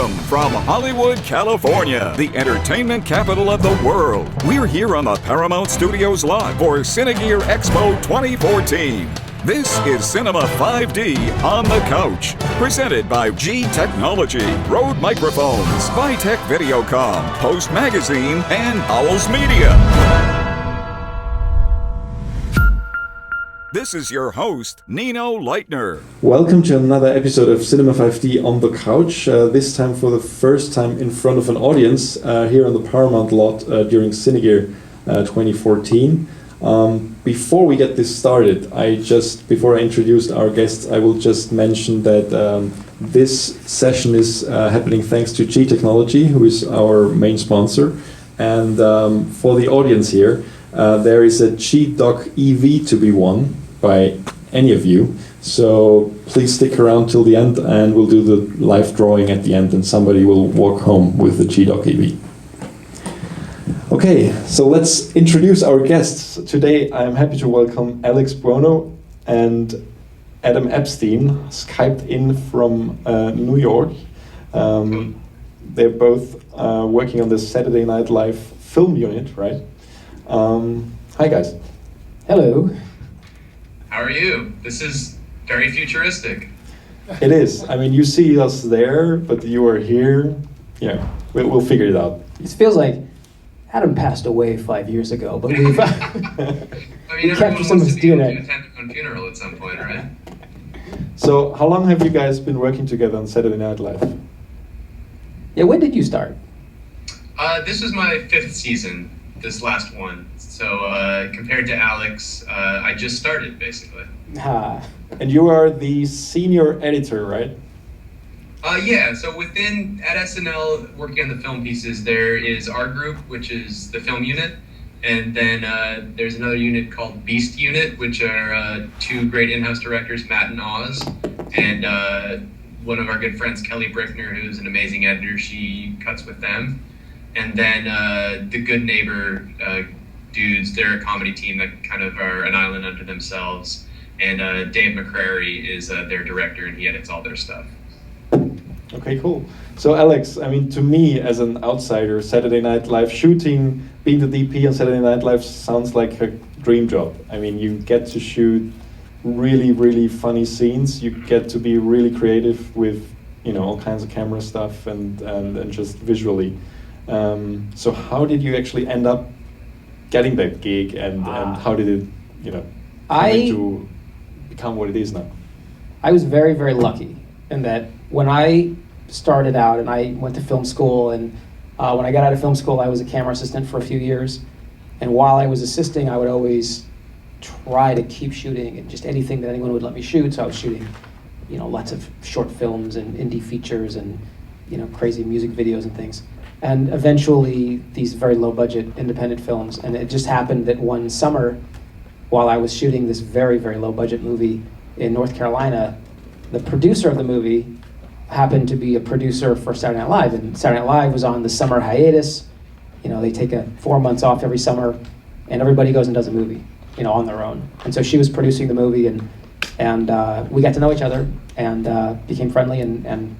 Welcome from Hollywood, California, the entertainment capital of the world. We're here on the Paramount Studios lot for CineGear Expo 2014. This is Cinema 5D on the Couch, presented by G Technology, Rode Microphones, Vitech Videocom, Post Magazine, and Owls Media. This is your host, Nino Leitner. Welcome to another episode of Cinema 5D on the Couch, this time for the first time in front of an audience here on the Paramount lot during CineGear 2014. Before we get this started, before I introduce our guests, I will just mention that this session is happening thanks to G Technology, who is our main sponsor. And for the audience here, there is a G-Dock EV to be won by any of you. So please stick around till the end and we'll do the live drawing at the end and somebody will walk home with the G-Dock EV. Okay, so let's introduce our guests. Today I'm happy to welcome Alex Buono and Adam Epstein, Skyped in from New York. They're both working on the Saturday Night Live film unit, right? Hi guys. Hello. How are you? This is very futuristic. It is. I mean, you see us there, but you are here. Yeah, we'll figure it out. It feels like Adam passed away 5 years ago, but we've I mean, captured some of his DNA. To attend a funeral at some point, right? So, how long have you guys been working together on Saturday Night Live? Yeah, when did you start? This was my 5th season, this last one. So compared to Alex, I just started, basically. And you are the senior editor, right? Yeah, so at SNL, working on the film pieces, there is our group, which is the film unit, and then there's another unit called Beast Unit, which are two great in-house directors, Matt and Oz, and one of our good friends, Kelly Brickner, who's an amazing editor. She cuts with them. And then the Good Neighbor dudes, they're a comedy team that kind of are an island unto themselves. And Dave McCrary is their director, and he edits all their stuff. Okay, cool. So Alex, I mean, to me as an outsider, Saturday Night Live shooting, being the DP on Saturday Night Live sounds like a dream job. I mean, you get to shoot really, really funny scenes. You get to be really creative with, all kinds of camera stuff and just visually. So how did you actually end up getting that gig, and how did it, come to become what it is now? I was very, very lucky in that when I started out and I went to film school, and when I got out of film school, I was a camera assistant for a few years. And while I was assisting, I would always try to keep shooting and just anything that anyone would let me shoot. So I was shooting, lots of short films and indie features and, crazy music videos and things. And eventually these very low budget independent films. And it just happened that one summer, while I was shooting this very, very low budget movie in North Carolina, the producer of the movie happened to be a producer for Saturday Night Live. And Saturday Night Live was on the summer hiatus. They take 4 months off every summer and everybody goes and does a movie, on their own. And so she was producing the movie and we got to know each other and became friendly and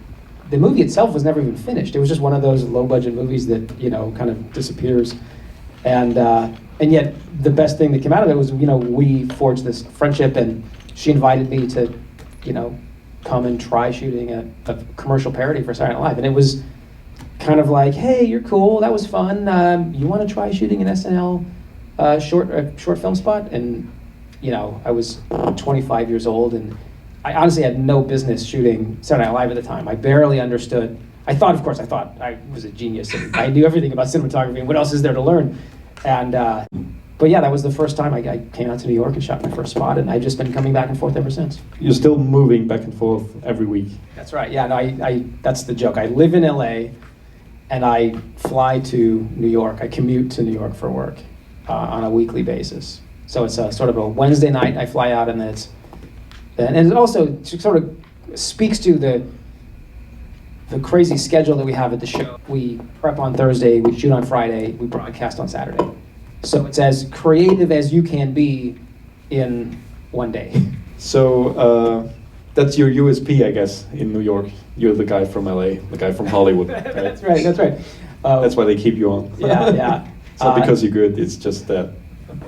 the movie itself was never even finished. It was just one of those low-budget movies that, kind of disappears. And yet, the best thing that came out of it was, we forged this friendship, and she invited me to, come and try shooting a commercial parody for Saturday Night Live. And it was kind of like, hey, you're cool, that was fun. You want to try shooting an SNL short film spot? And, I was 25 years old, and I honestly had no business shooting Saturday Night Live at the time. I barely understood. I thought I was a genius and I knew everything about cinematography and what else is there to learn. And but yeah, that was the first time I came out to New York and shot my first spot, and I've just been coming back and forth ever since. You're still moving back and forth every week. That's right. Yeah, no, that's the joke. I live in LA and I fly to New York. I commute to New York for work on a weekly basis. So it's sort of a Wednesday night I fly out, and then and it also sort of speaks to the crazy schedule that we have at the show. We prep on Thursday, we shoot on Friday, we broadcast on Saturday. So it's as creative as you can be in one day. So that's your USP, I guess, in New York. You're the guy from LA, the guy from Hollywood. Right? That's right. That's right. That's why they keep you on. Yeah, yeah. It's not because you're good. It's just that.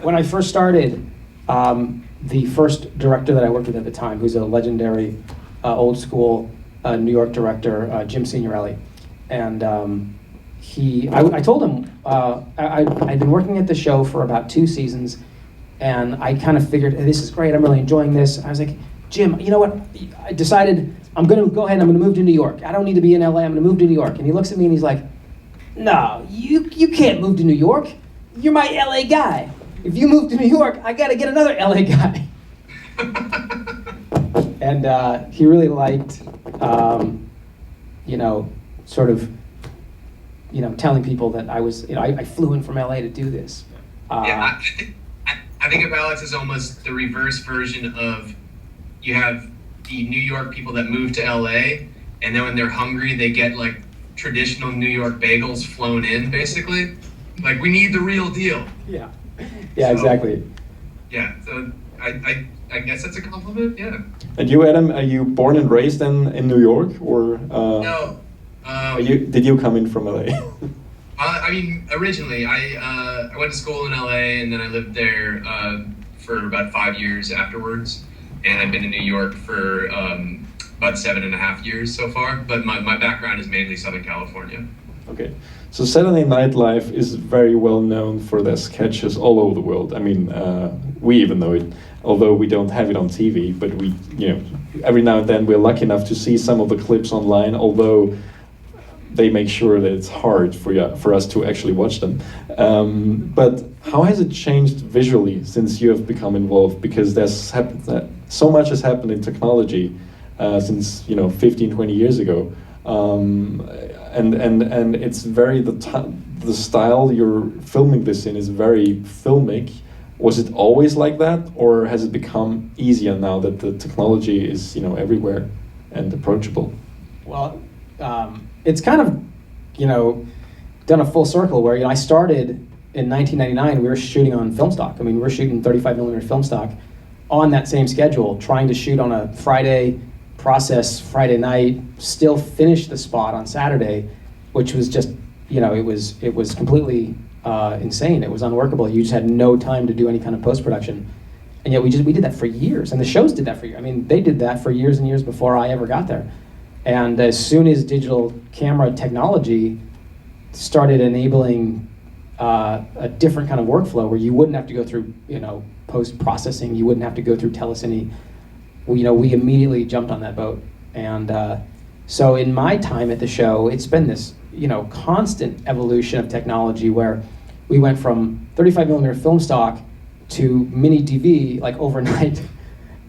When I first started, the first director that I worked with at the time, who's a legendary, old school New York director, Jim Signorelli, and I told him I'd been working at the show for about 2 seasons, and I kind of figured, hey, this is great. I'm really enjoying this. I was like, Jim, you know what? I decided I'm going to go ahead and I'm going to move to New York. I don't need to be in LA. I'm going to move to New York. And he looks at me and he's like, no, you can't move to New York. You're my LA guy. If you move to New York, I got to get another LA guy. And he really liked, sort of, telling people that I was, I flew in from LA to do this. Yeah, I think of Alex as almost the reverse version of, you have the New York people that move to LA, and then when they're hungry, they get like traditional New York bagels flown in, basically. Like, we need the real deal. Yeah. Yeah, so, exactly. Yeah, so I guess that's a compliment, yeah. And you, Adam, are you born and raised in New York, or? No. Did you come in from LA? I mean, originally, I went to school in LA, and then I lived there for about 5 years afterwards. And I've been in New York for about 7.5 years so far. But my background is mainly Southern California. Okay. So Saturday Night Live is very well known for their sketches all over the world. I mean, we even know it, although we don't have it on TV. But we, every now and then we're lucky enough to see some of the clips online, although they make sure that it's hard for us to actually watch them. But how has it changed visually since you have become involved? Because so much has happened in technology since 15, 20 years ago, and it's very the style you're filming this in is very filmic. Was it always like that, or has it become easier now that the technology is everywhere and approachable? Well. It's kind of, done a full circle where, I started in 1999, we were shooting on film stock. I mean, we were shooting 35 millimeter film stock on that same schedule, trying to shoot on a Friday, process Friday night, still finish the spot on Saturday, which was just, it was completely insane. It was unworkable. You just had no time to do any kind of post-production. And yet we did that for years, and the shows did that for years. I mean, they did that for years and years before I ever got there. And as soon as digital camera technology started enabling a different kind of workflow where you wouldn't have to go through, post-processing, you wouldn't have to go through telecine, we immediately jumped on that boat. And so in my time at the show, it's been this, constant evolution of technology where we went from 35 millimeter film stock to mini DV like overnight.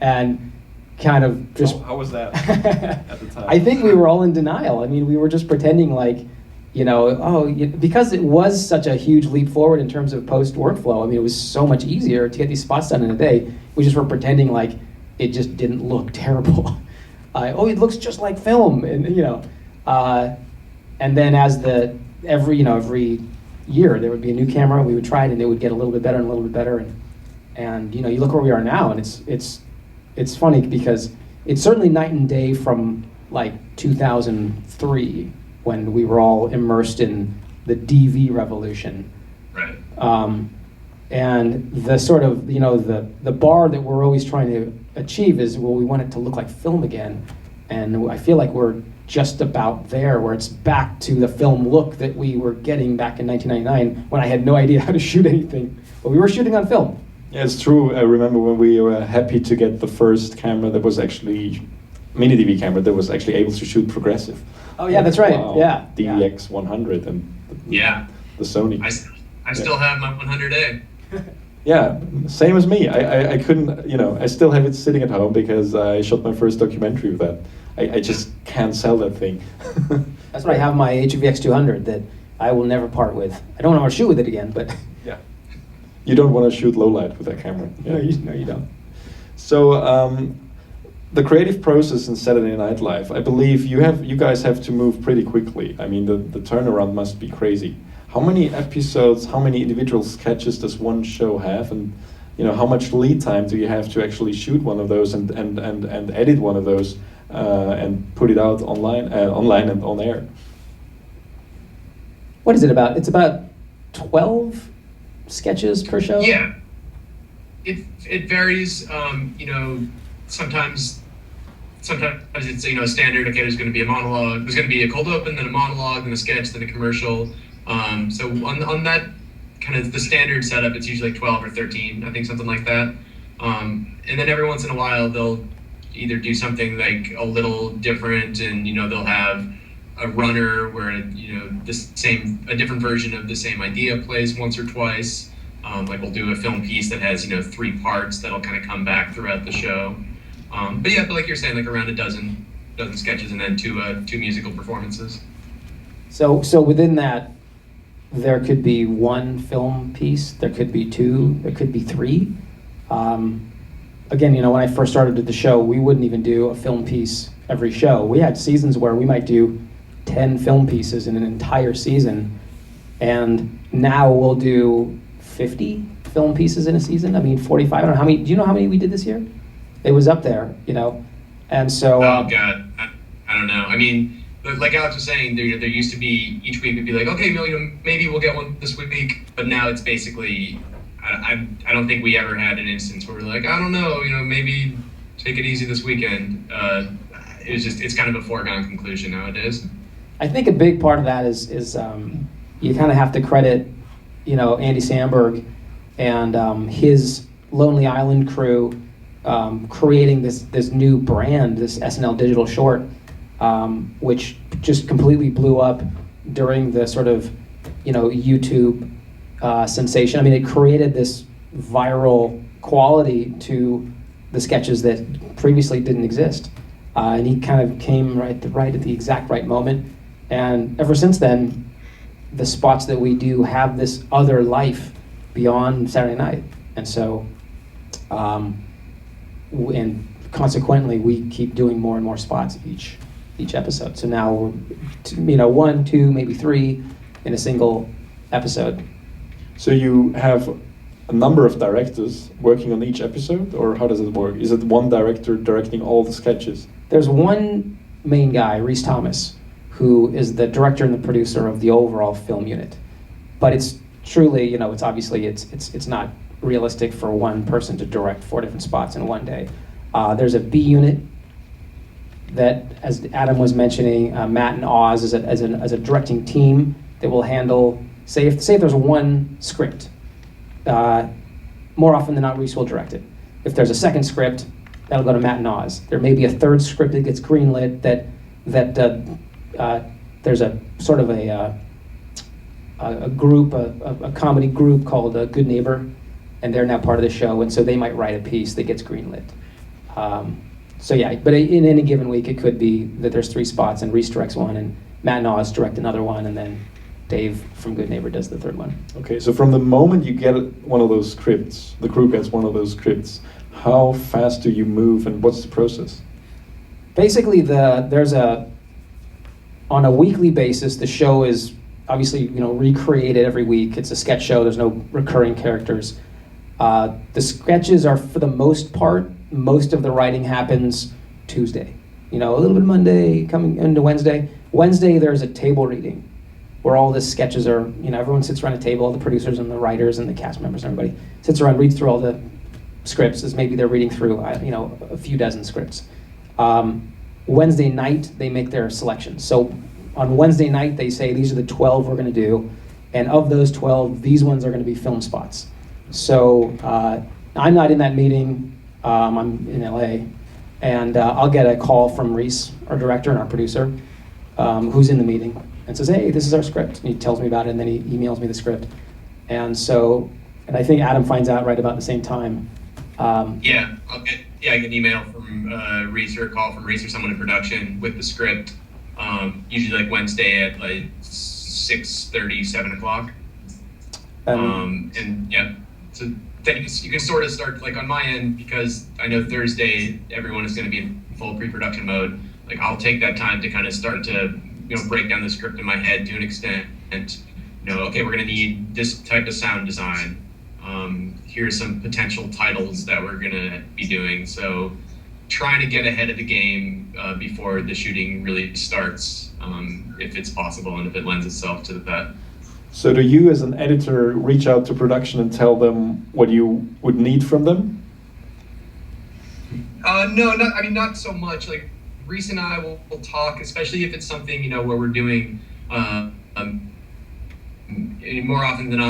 And kind of just... How was that at the time? I think we were all in denial. I mean, we were just pretending like, because it was such a huge leap forward in terms of post workflow. I mean, it was so much easier to get these spots done in a day. We just were pretending like it just didn't look terrible. It looks just like film, and and then as every year there would be a new camera, we would try it, and it would get a little bit better and a little bit better, and you look where we are now, and it's funny because it's certainly night and day from like 2003 when we were all immersed in the DV revolution. Right. And the sort of, the bar that we're always trying to achieve is, well, we want it to look like film again. And I feel like we're just about there, where it's back to the film look that we were getting back in 1999 when I had no idea how to shoot anything. But we were shooting on film. Yeah, it's true. I remember when we were happy to get the first camera that was actually mini DV camera that was actually able to shoot progressive. Oh yeah, that's right. Wow. Yeah. DVX 100 and the Sony. I still have my 100A. Yeah, same as me. I couldn't, I still have it sitting at home because I shot my first documentary with that. I just can't sell that thing. That's why I have my HVX 200 that I will never part with. I don't want to shoot with it again, but... Yeah. You don't want to shoot low light with that camera. Yeah. No, you don't. So, the creative process in Saturday Night Live, I believe you guys have to move pretty quickly. I mean, the turnaround must be crazy. How many episodes, how many individual sketches does one show have, and how much lead time do you have to actually shoot one of those and edit one of those and put it out online and on air? What is it about? It's about 12 sketches per show? Yeah. It varies. Sometimes it's standard. Okay, there's going to be a monologue. There's going to be a cold open, then a monologue, then a sketch, then a commercial. So on that kind of the standard setup, it's usually like 12 or 13, I think, something like that. And then every once in a while they'll either do something like a little different, and they'll have a runner where a different version of the same idea plays once or twice. Like we'll do a film piece that has 3 parts that'll kind of come back throughout the show. But like you're saying, like around a dozen sketches, and then two musical performances. So within that, there could be 1 film piece, there could be 2, there could be 3. Again, when I first started at the show, we wouldn't even do a film piece every show. We had seasons where we might do 10 film pieces in an entire season, and now we'll do 50 film pieces in a season. 45. I don't know how many. Do you know how many we did this year? It was up there, and so. Oh God, I don't know. Like Alex was saying, there used to be, each week would be like, okay, maybe we'll get one this week, but now it's basically, I don't think we ever had an instance where we're like, I don't know, maybe take it easy this weekend. It's kind of a foregone conclusion nowadays. I think a big part of that is you kind of have to credit, Andy Samberg and his Lonely Island crew creating this new brand, this SNL digital short, which just completely blew up during the sort of, YouTube sensation. It created this viral quality to the sketches that previously didn't exist. And he kind of came right at the exact right moment. And ever since then, the spots that we do have this other life beyond Saturday night. And so, and consequently, we keep doing more and more spots each episode. So now we're, 1, 2, maybe 3 in a single episode. So you have a number of directors working on each episode, or how does it work? Is it one director directing all the sketches? There's one main guy, Reese Thomas, who is the director and the producer of the overall film unit. But it's truly, it's obviously, it's not realistic for one person to direct 4 different spots in one day. There's a B unit that, as Adam was mentioning, Matt and Oz as a directing team that will handle, say if there's one script, more often than not, Reese will direct it. If there's a second script, that'll go to Matt and Oz. There may be a third script that gets greenlit that there's a sort of a group, a comedy group called Good Neighbor, and they're now part of the show, and so they might write a piece that gets greenlit. So yeah, but in any given week, it could be that there's 3 spots, and Reese directs one, and Matt and Oz direct another one, and then Dave from Good Neighbor does the third one. Okay, so from the moment you get one of those scripts, the crew gets one of those scripts, how fast do you move, and what's the process? Basically, on a weekly basis, the show is obviously recreated every week. It's a sketch show. There's no recurring characters. The sketches are, for the most part, most of the writing happens Tuesday. A little bit of Monday coming into Wednesday. Wednesday, there's a table reading where all the sketches are, everyone sits around a table, the producers and the writers and the cast members and everybody sits around, reads through all the scripts as maybe they're reading through, a few dozen scripts. Wednesday night, they make their selections. So on Wednesday night, they say, these are the 12 we're going to do. And of those 12, these ones are going to be film spots. So I'm not in that meeting. I'm in LA. And I'll get a call from Reese, our director and our producer, who's in the meeting, and says, hey, this is our script. And he tells me about it, and then he emails me the script. And I think Adam finds out right about the same time. I get an email from Reese or a call from Reese or someone in production with the script, usually like Wednesday at like 6:30, 7 o'clock. So then you can sort of start, like on my end, because I know Thursday everyone is going to be in full pre-production mode. Like I'll take that time to kind of start to break down the script in my head to an extent, and okay, we're going to need this type of sound design. here are some potential titles that we're gonna be doing. So trying to get ahead of the game before the shooting really starts, if it's possible and if it lends itself to that. So do you as an editor reach out to production and tell them what you would need from them? No, not so much. Like Reese and I will talk, especially if it's something, you know, where we're doing more often than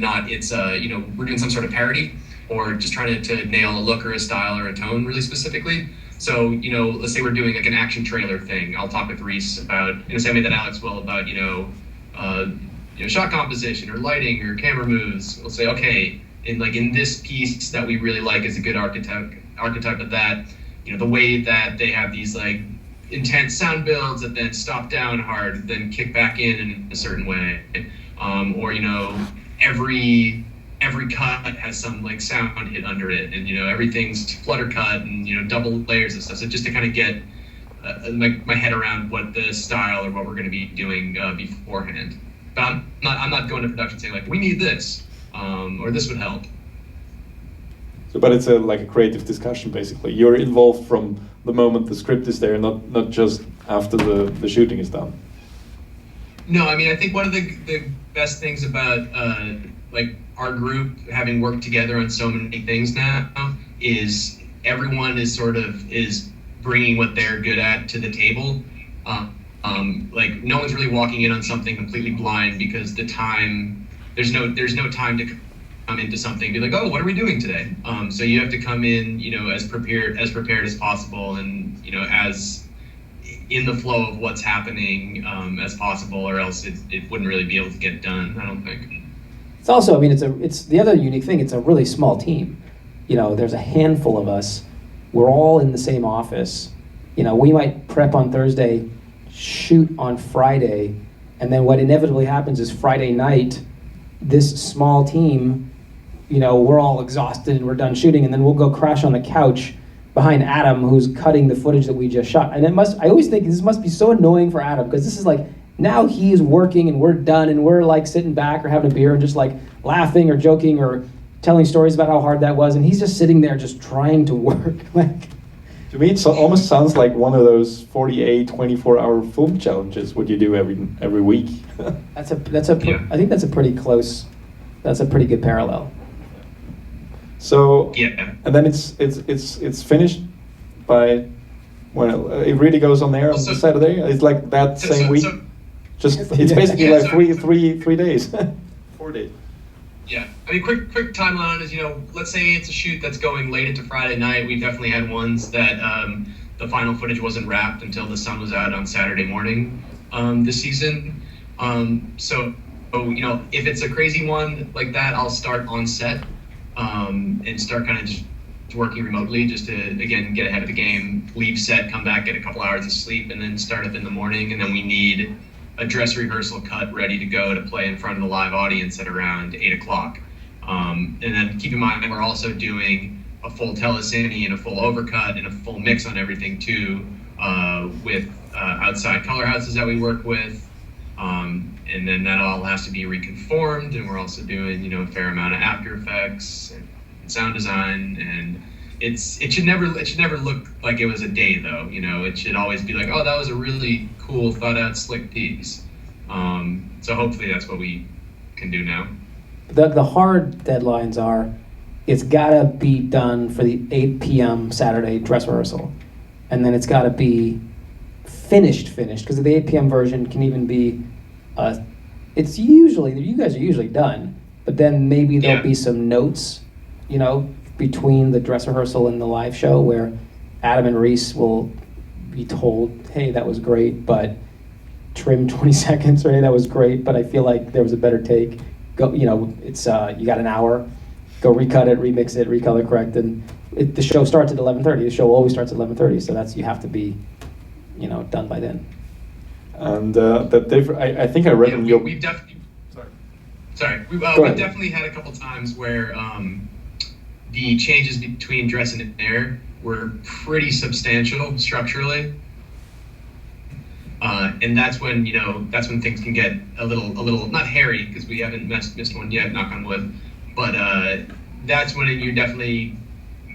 not, it's you know, we're doing some sort of parody or just trying to nail a look or a style or a tone really specifically. So, you know, let's say we're doing like an action trailer thing. I'll talk with Reese about, in the same way that Alex will, about, you know, shot composition or lighting or camera moves. We'll say, okay, in this piece that we really like as a good archetype of that, you know, the way that they have these like intense sound builds that then stop down hard, then kick back in a certain way, or, you know, every cut has some like sound hit under it, and, you know, everything's flutter cut and, you know, double layers and stuff. So just to kind of get my head around what the style or what we're going to be doing beforehand. But I'm not going to production saying like, we need this, or this would help. So, but it's like a creative discussion basically. You're involved from the moment the script is there, not just after the shooting is done. No, I mean, I think one of the best things about like our group having worked together on so many things now is everyone is bringing what they're good at to the table. Like no one's really walking in on something completely blind, because there's no time to come into something and be like, oh, what are we doing today? So you have to come in, you know, as prepared as possible, and, you know, as in the flow of what's happening as possible, or else it wouldn't really be able to get done, I don't think. It's also, I mean, it's the other unique thing. It's a really small team. You know, there's a handful of us. We're all in the same office. You know, we might prep on Thursday, shoot on Friday, and then what inevitably happens is Friday night, this small team, you know, we're all exhausted and we're done shooting, and then we'll go crash on the couch behind Adam, who's cutting the footage that we just shot. And I always think this must be so annoying for Adam, because this is like, now he's working and we're done and we're like sitting back or having a beer and just like laughing or joking or telling stories about how hard that was, and he's just sitting there just trying to work. Like, to me, it almost sounds like one of those 48, 24-hour film challenges what you do every week. I think that's a pretty good parallel. So yeah, and then it's finished by when it really goes on air on Saturday. It's like that same week. It's basically like three days, 4 days. Yeah, I mean, quick timeline is, you know, let's say it's a shoot that's going late into Friday night. We've definitely had ones that the final footage wasn't wrapped until the sun was out on Saturday morning this season. So, you know, if it's a crazy one like that, I'll start on set and start kind of just working remotely, just to, again, get ahead of the game, leave set, come back, get a couple hours of sleep, and then start up in the morning. And then we need a dress rehearsal cut ready to go to play in front of the live audience at around 8 o'clock. And then keep in mind, we're also doing a full telecine and a full overcut and a full mix on everything too, with outside color houses that we work with. And then that all has to be reconformed, and we're also doing, you know, a fair amount of After Effects and sound design, and it should never look like it was a day, though. You know, it should always be like, oh, that was a really cool, thought out, slick piece. So hopefully that's what we can do now. The hard deadlines are, it's gotta be done for the 8 p.m. Saturday dress rehearsal, and then it's gotta be finished, because the 8 p.m. version can even be, it's usually, you guys are usually done, but then maybe there'll be some notes, you know, between the dress rehearsal and the live show, where Adam and Reese will be told, hey, that was great, but trim 20 seconds, or hey, that was great, but I feel like there was a better take. Go, you know, it's you got an hour, go recut it, remix it, recolor correct, and the show starts at 11:30. The show always starts at 11:30, so that's, you have to be, you know, done by then. And I think I read in your... We've definitely... Sorry. We've definitely had a couple times where the changes between dress and air were pretty substantial structurally. And that's when things can get a little not hairy, because we haven't missed one yet, knock on wood, but that's when you're definitely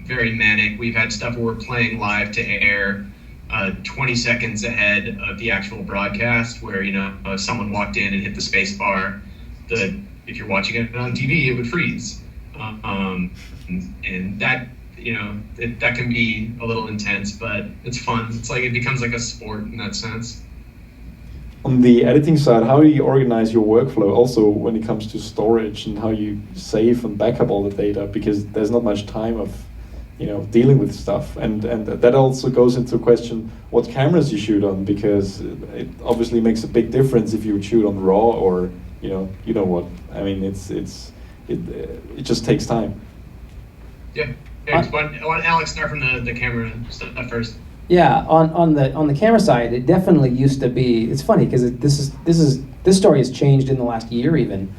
very manic. We've had stuff where we're playing live to air 20 seconds ahead of the actual broadcast, where someone walked in and hit the space bar. If you're watching it on TV, it would freeze, and that that can be a little intense, but it's fun. It's like it becomes like a sport in that sense. On the editing side, how do you organize your workflow also when it comes to storage and how you save and backup all the data? Because there's not much time of dealing with stuff, and that also goes into the question what cameras you shoot on, because it obviously makes a big difference if you shoot on RAW or what I mean. It just takes time. Yeah. Why don't Alex start from the camera stuff first? Yeah, on the camera side, it definitely used to be. It's funny because this story has changed in the last year even.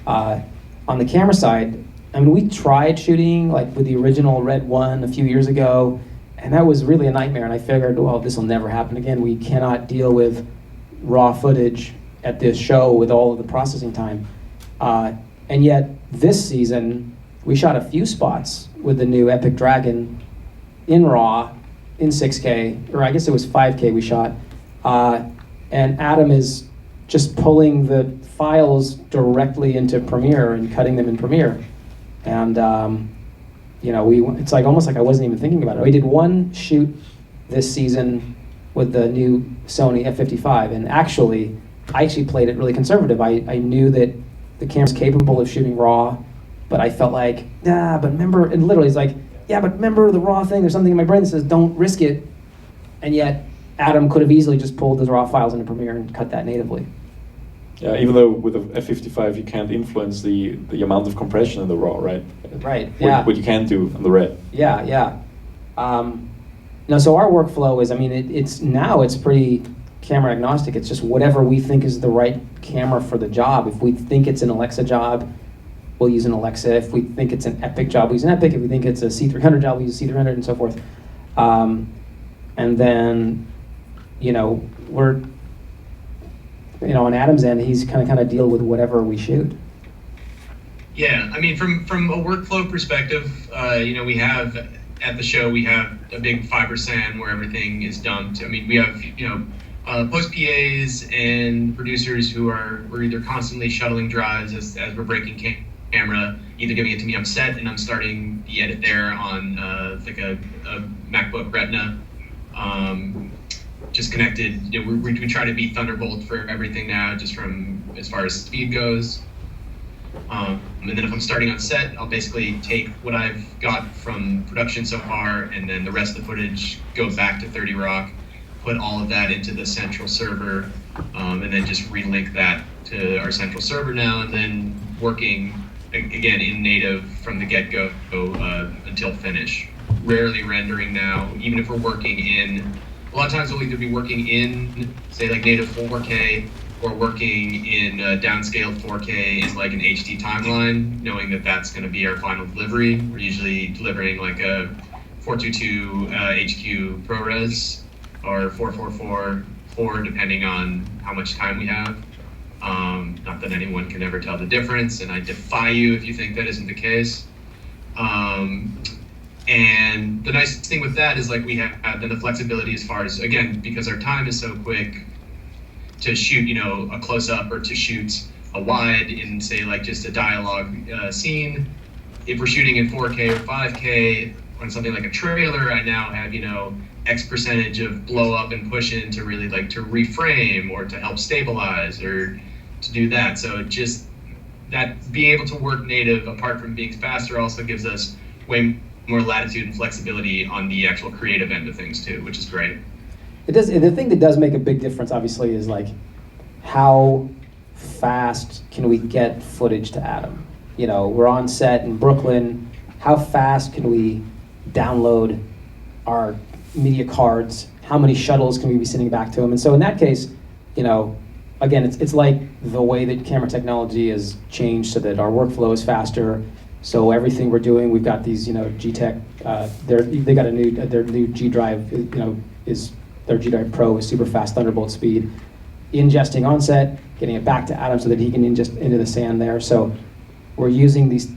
On the camera side, I mean, we tried shooting like with the original Red 1 a few years ago, and that was really a nightmare. And I figured, well, this will never happen again. We cannot deal with raw footage at this show with all of the processing time. And yet this season, we shot a few spots with the new Epic Dragon in RAW, in 6K, or I guess it was 5K we shot. And Adam is just pulling the files directly into Premiere and cutting them in Premiere. And it's like almost like I wasn't even thinking about it. We did one shoot this season with the new Sony F55, and I actually played it really conservative. I knew that the camera's capable of shooting RAW, but I felt like, but remember, and literally it's like, yeah, but remember the RAW thing, there's something in my brain that says don't risk it. And yet Adam could have easily just pulled those RAW files into Premiere and cut that natively. Yeah, even though with a F55 you can't influence the amount of compression in the RAW, right? Right, yeah. What you can do on the Red. Yeah. So our workflow is, I mean, it's pretty camera agnostic. It's just whatever we think is the right camera for the job. If we think it's an Alexa job, we'll use an Alexa. If we think it's an Epic job, we'll use an Epic. If we think it's a C300 job, we'll use a C300 and so forth. And then, we're, on Adam's end, he's kind of deal with whatever we shoot. Yeah, I mean, from a workflow perspective, we have, at the show, we have a big fiber sand where everything is dumped. I mean, we have, post PAs and producers we're either constantly shuttling drives as we're breaking camera, either giving it to me on set and I'm starting the edit there on like a MacBook Retina, just connected. We try to be Thunderbolt for everything now, just from as far as speed goes. And then if I'm starting on set, I'll basically take what I've got from production so far, and then the rest of the footage goes back to 30 Rock, put all of that into the central server, and then just relink that to our central server now, and then working again in native from the get-go until finish. Rarely rendering now, even if we're working in, a lot of times we'll either be working in, say, like native 4K, or working in downscaled 4K is like an HD timeline, knowing that that's going to be our final delivery. We're usually delivering like a 422 HQ ProRes or 444, depending on how much time we have. Not that anyone can ever tell the difference, and I defy you if you think that isn't the case. And the nice thing with that is, like, we have then the flexibility as far as, again, because our time is so quick to shoot, a close-up or to shoot a wide in, say, like just a dialogue scene. If we're shooting in 4K or 5K on something like a trailer, I now have, X percentage of blow up and push in to really like to reframe or to help stabilize or to do that. So just that being able to work native apart from being faster also gives us way more latitude and flexibility on the actual creative end of things too, which is great. It does. The thing that does make a big difference, obviously, is like how fast can we get footage to Adam? We're on set in Brooklyn. How fast can we download our media cards? How many shuttles can we be sending back to him? And so in that case, again, it's like the way that camera technology has changed so that our workflow is faster. So everything we're doing, we've got these, G-Tech. They got their new G drive, is their G Drive Pro with super fast Thunderbolt speed, ingesting on set, getting it back to Adam so that he can ingest into the sand there. So we're using these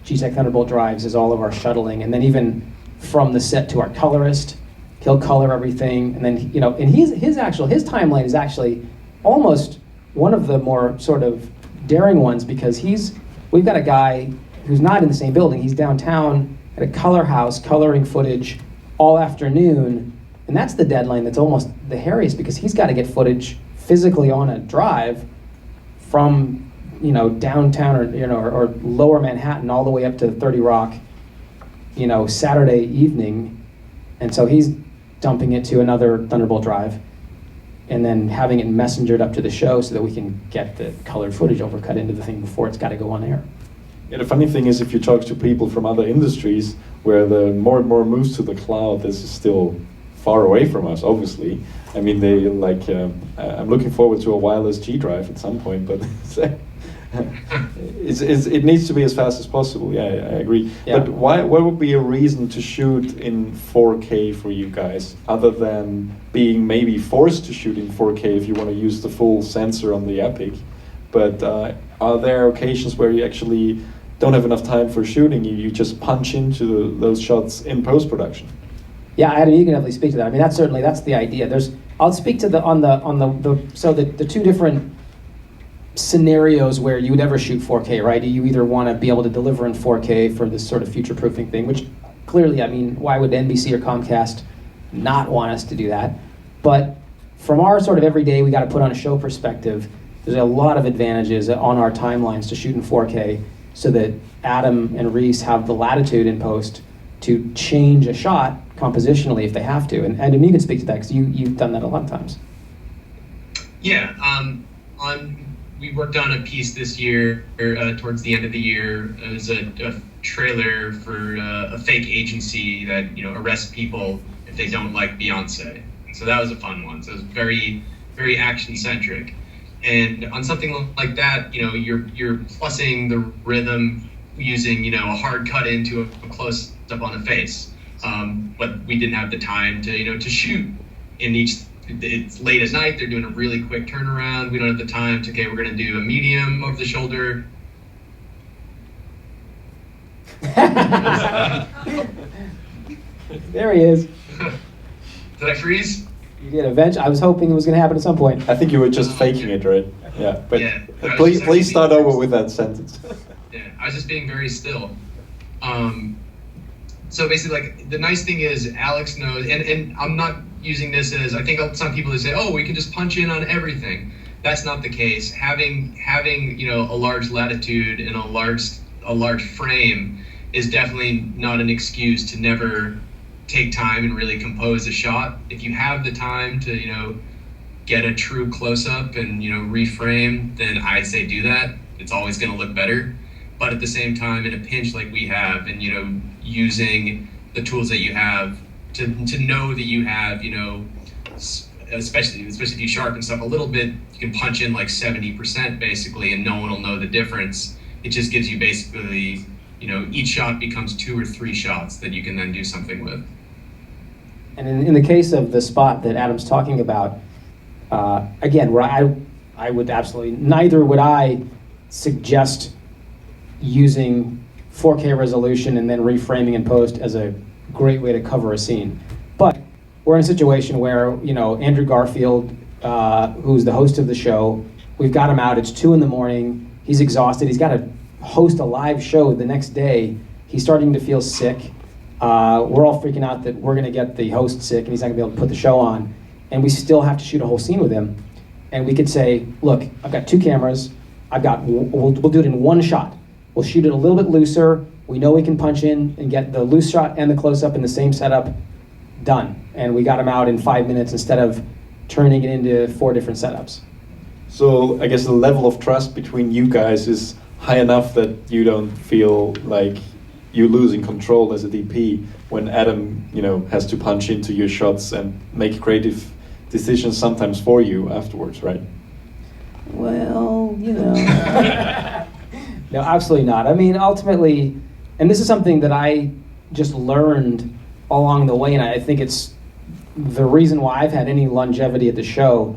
G-Tech Thunderbolt drives as all of our shuttling, and then even from the set to our colorist, he'll color everything, and then and his timeline is actually almost one of the more sort of daring ones, because we've got a guy who's not in the same building. He's downtown at a color house coloring footage all afternoon, and that's the deadline that's almost the hairiest, because he's got to get footage physically on a drive from downtown or lower Manhattan all the way up to 30 Rock, Saturday evening, and so he's dumping it to another Thunderbolt drive and then having it messengered up to the show so that we can get the colored footage overcut into the thing before it's got to go on air. Yeah, the funny thing is, if you talk to people from other industries where the more and more moves to the cloud, this is still far away from us, obviously. I mean, they I'm looking forward to a wireless G drive at some point, but it needs to be as fast as possible. Yeah, I agree. Yeah. But what would be a reason to shoot in 4K for you guys, other than being maybe forced to shoot in 4K if you want to use the full sensor on the Epic? But are there occasions where you actually don't have enough time for shooting? You just punch into those shots in post-production? Yeah, Adam, you can definitely speak to that. I mean, that's the idea. I'll speak to the two different scenarios where you would ever shoot 4K, right? You either want to be able to deliver in 4K for this sort of future-proofing thing, which clearly, I mean, why would NBC or Comcast not want us to do that? But from our sort of everyday, we got to put on a show perspective, there's a lot of advantages on our timelines to shoot in 4K so that Adam and Reese have the latitude in post to change a shot compositionally if they have to. And Adam, you can speak to that because you've done that a lot of times. Yeah, we worked on a piece this year, towards the end of the year. It was a trailer for a fake agency that arrests people if they don't like Beyonce. So that was a fun one. So it was very, very action centric. And on something like that, you're plussing the rhythm using a hard cut into a close up on the face. But we didn't have the time to shoot in each. It's late at night. They're doing a really quick turnaround. We don't have the time to. Okay, we're going to do a medium over the shoulder. There he is. Did I freeze? You did eventually. I was hoping it was going to happen at some point. I think you were just faking it, right? Yeah. But yeah, please start over with that sentence. Yeah, I was just being very still. So basically, like, the nice thing is Alex knows, and I'm not using this as, I think some people say, oh, we can just punch in on everything. That's not the case. Having a large latitude and a large frame is definitely not an excuse to never take time and really compose a shot. If you have the time to get a true close-up and reframe, then I say do that. It's always going to look better. But at the same time, in a pinch like we have, and using the tools that you have to know that you have, especially if you sharpen stuff a little bit, you can punch in like 70% basically, and no one will know the difference. It just gives you basically, each shot becomes 2 or 3 shots that you can then do something with. And in the case of the spot that Adam's talking about, again, where I would absolutely, neither would I suggest using 4K resolution and then reframing in post as a great way to cover a scene. But we're in a situation where, Andrew Garfield, who's the host of the show, we've got him out, it's 2 a.m, he's exhausted, he's got to host a live show the next day, he's starting to feel sick, we're all freaking out that we're gonna get the host sick and he's not gonna be able to put the show on, and we still have to shoot a whole scene with him. And we could say, look, I've got 2 cameras, we'll do it in 1 shot. We'll shoot it a little bit looser. We know we can punch in and get the loose shot and the close-up in the same setup done. And we got him out in 5 minutes instead of turning it into 4 different setups. So I guess the level of trust between you guys is high enough that you don't feel like you're losing control as a DP when Adam, has to punch into your shots and make creative decisions sometimes for you afterwards, right? Well, No, absolutely not. I mean, ultimately, and this is something that I just learned along the way, and I think it's the reason why I've had any longevity at the show,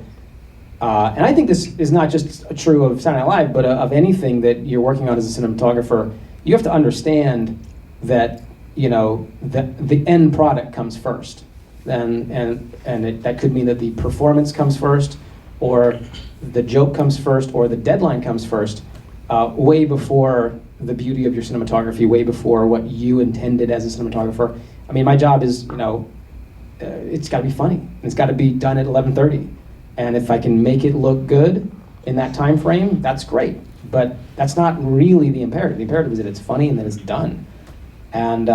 and I think this is not just true of Saturday Night Live, but of anything that you're working on as a cinematographer, you have to understand that, you know, the end product comes first. That could mean that the performance comes first, or the joke comes first, or the deadline comes first, way before the beauty of your cinematography, way before what you intended as a cinematographer. I mean, my job is, you know, it's got to be funny. It's got to be done at 11:30, and if I can make it look good in that time frame, that's great. But that's not really the imperative. The imperative is that it's funny and that it's done. And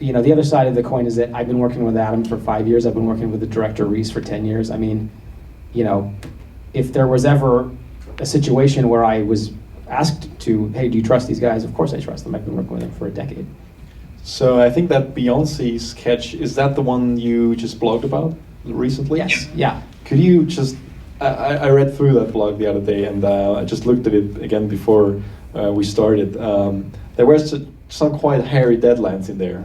you know, the other side of the coin is that I've been working with Adam for 5 years. I've been working with the director Reese for 10 years. I mean, you know, if there was ever a situation where I was asked to, hey, do you trust these guys? Of course I trust them. I've been working with them for a decade. So I think that Beyonce sketch, is that the one you just blogged about recently? Yes, yeah. Could you just, I read through that blog the other day, and I just looked at it again before we started. There were some quite hairy deadlines in there.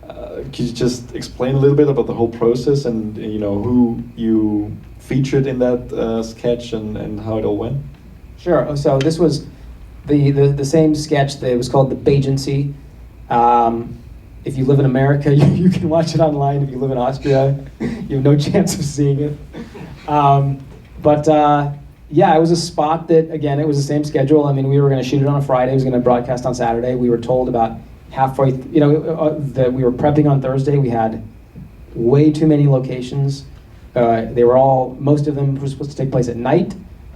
Could you just explain a little bit about the whole process and, you know, who you featured in that sketch and how it all went? Sure. So this was the same sketch that was called The Bagency. If you live in America, you can watch it online. If you live in Austria, you have no chance of seeing it. Yeah, it was a spot that, again, it was the same schedule. I mean, we were going to shoot it on a Friday. It was going to broadcast on Saturday. We were told about halfway, that we were prepping on Thursday. We had way too many locations. They were all, most of them were supposed to take place at night,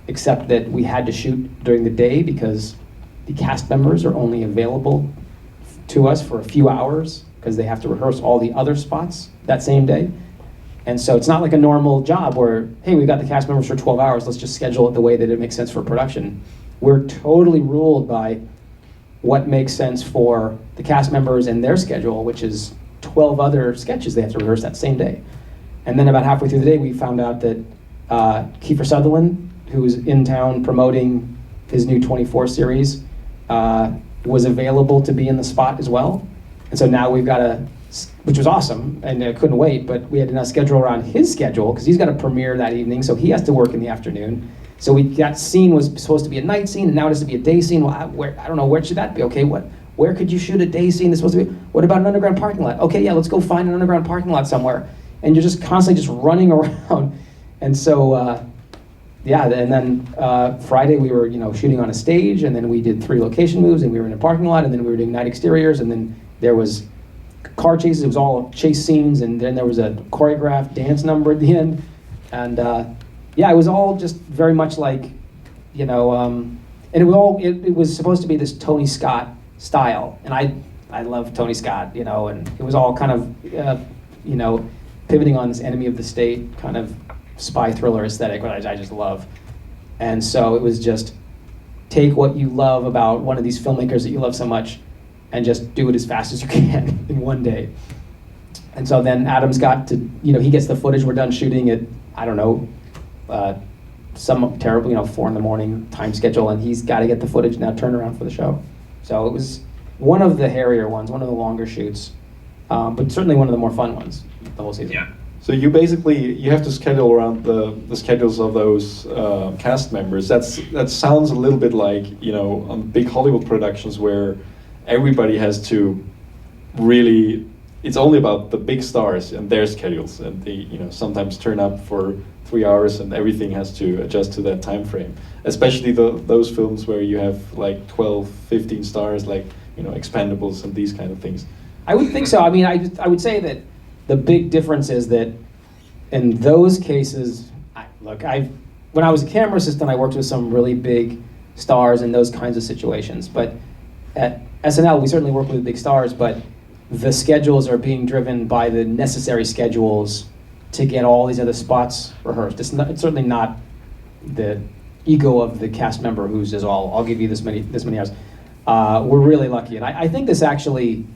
except that we had to shoot during the day because the cast members are only available to us for a few hours because they have to rehearse all the other spots that same day. And so it's not like a normal job where, hey, we've got the cast members for 12 hours, let's just schedule it the way that it makes sense for production. We're totally ruled by what makes sense for the cast members and their schedule, which is 12 other sketches they have to rehearse that same day. And then about halfway through the day, we found out that Kiefer Sutherland, who was in town promoting his new 24 series, was available to be in the spot as well. And so now we've got which was awesome, and I couldn't wait, but we had to now schedule around his schedule because he's got a premiere that evening, so he has to work in the afternoon. So that scene was supposed to be a night scene, and now it has to be a day scene. Well, I don't know, where should that be? Okay, where could you shoot a day scene that's supposed to be? What about an underground parking lot? Okay, yeah, let's go find an underground parking lot somewhere. And you're just constantly just running around. And so, yeah, and then Friday we were, shooting on a stage, and then we did 3 location moves, and we were in a parking lot, and then we were doing night exteriors, and then there was car chases. It was all chase scenes, and then there was a choreographed dance number at the end. And yeah, it was all just very much like, and it was supposed to be this Tony Scott style, and I love Tony Scott, and it was all kind of, pivoting on this enemy of the state kind of spy thriller aesthetic, which I just love. And so it was just take what you love about one of these filmmakers that you love so much and just do it as fast as you can in one day. And so then Adam's got to, he gets the footage. We're done shooting at, I don't know, some terrible, 4 a.m. time schedule, and he's got to get the footage now turn around for the show. So it was one of the hairier ones, one of the longer shoots, but certainly one of the more fun ones the whole season. Yeah. So you have to schedule around the schedules of those cast members. That sounds a little bit like, on big Hollywood productions where everybody has to really, it's only about the big stars and their schedules, and they sometimes turn up for 3 hours and everything has to adjust to that time frame, especially those films where you have like 12, 15 stars, like Expendables and these kind of things. I would think so. I mean, I would say that the big difference is that in those cases, when I was a camera assistant, I worked with some really big stars in those kinds of situations. But at SNL, we certainly work with big stars, but the schedules are being driven by the necessary schedules to get all these other spots rehearsed. It's certainly not the ego of the cast member who says, I'll give you this many hours. We're really lucky. And I think this actually,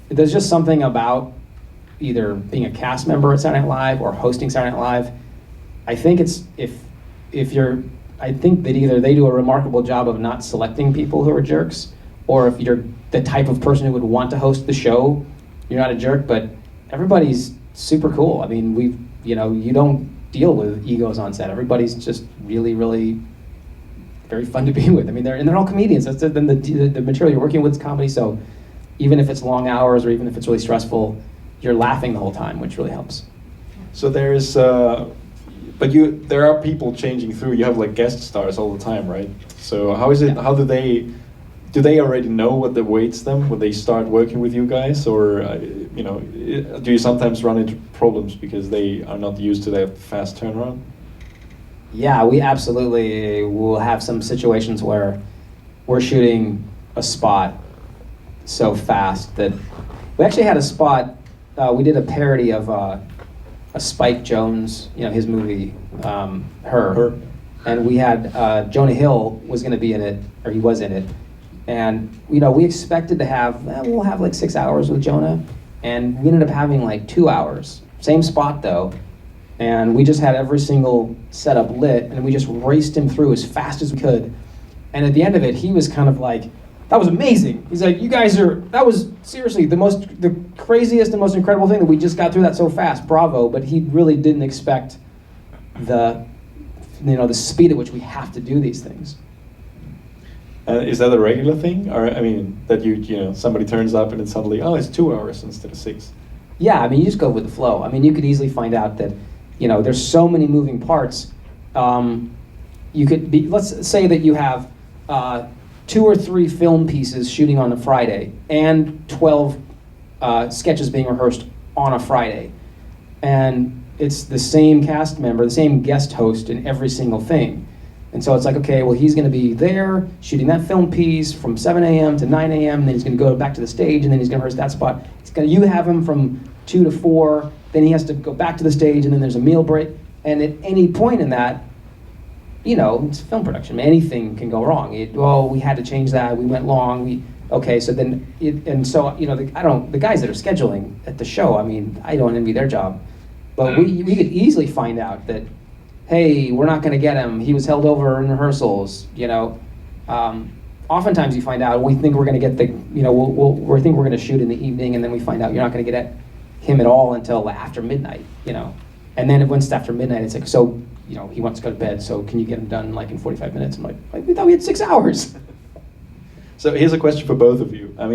there's just something about either being a cast member at Saturday Night Live or hosting Saturday Night Live. I think it's, I think that either they do a remarkable job of not selecting people who are jerks, or if you're the type of person who would want to host the show, you're not a jerk, but everybody's super cool. I mean, you don't deal with egos on set. Everybody's just really, really very fun to be with. I mean, they're all comedians. That's the material you're working with is comedy. So even if it's long hours or even if it's really stressful, you're laughing the whole time, which really helps. So there's, there are people changing through. You have like guest stars all the time, right? So how is it? Yeah. How do they already know what awaits them when they start working with you guys, or do you sometimes run into problems because they are not used to that fast turnaround? Yeah, we absolutely will have some situations where we're shooting a spot so fast that we actually had a spot. We did a parody of a Spike Jonze, his movie, Her. And we had Jonah Hill was going to be in it, or he was in it. And we expected to have, we'll have like 6 hours with Jonah, and we ended up having like 2 hours. Same spot though, and we just had every single setup lit, and we just raced him through as fast as we could. And at the end of it, he was kind of like, "That was amazing." He's like, that was seriously the craziest and most incredible thing that we just got through that so fast. Bravo. But he really didn't expect the speed at which we have to do these things. Is that a regular thing, or that somebody turns up and it's suddenly it's 2 hours instead of 6? Yeah, you just go with the flow. You could easily find out that there's so many moving parts. You could be, let's say that you have 2 or 3 film pieces shooting on a Friday and 12 sketches being rehearsed on a Friday, and it's the same cast member, the same guest host in every single thing. And so it's like, okay, well, he's going to be there shooting that film piece from 7 a.m. to 9 a.m., and then he's going to go back to the stage, and then he's going to rehearse that spot. You have him from 2 to 4, then he has to go back to the stage, and then there's a meal break. And at any point in that, it's film production. Anything can go wrong. We had to change that. We went long. So then, the guys that are scheduling at the show, I don't envy their job. But we could easily find out that, hey, we're not going to get him. He was held over in rehearsals. Oftentimes you find out we think we're going to get we think we're going to shoot in the evening, and then we find out you're not going to get him at all until after midnight. And then once it's after midnight, it's like, so he wants to go to bed. So can you get him done like in 45 minutes? I'm like we thought we had 6 hours. So here's a question for both of you. I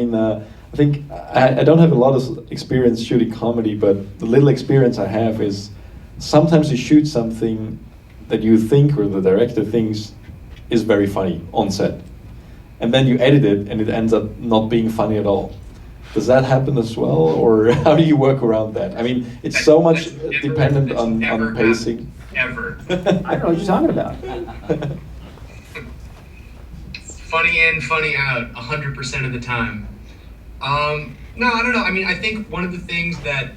think I don't have a lot of experience shooting comedy, but the little experience I have is sometimes you shoot something that you think or the director thinks is very funny on set, and then you edit it and it ends up not being funny at all. Does that happen as well, or how do you work around that? It's so much dependent on pacing. Ever. I don't know what you're talking about. Funny in, funny out, 100% of the time. No, I don't know. I think one of the things that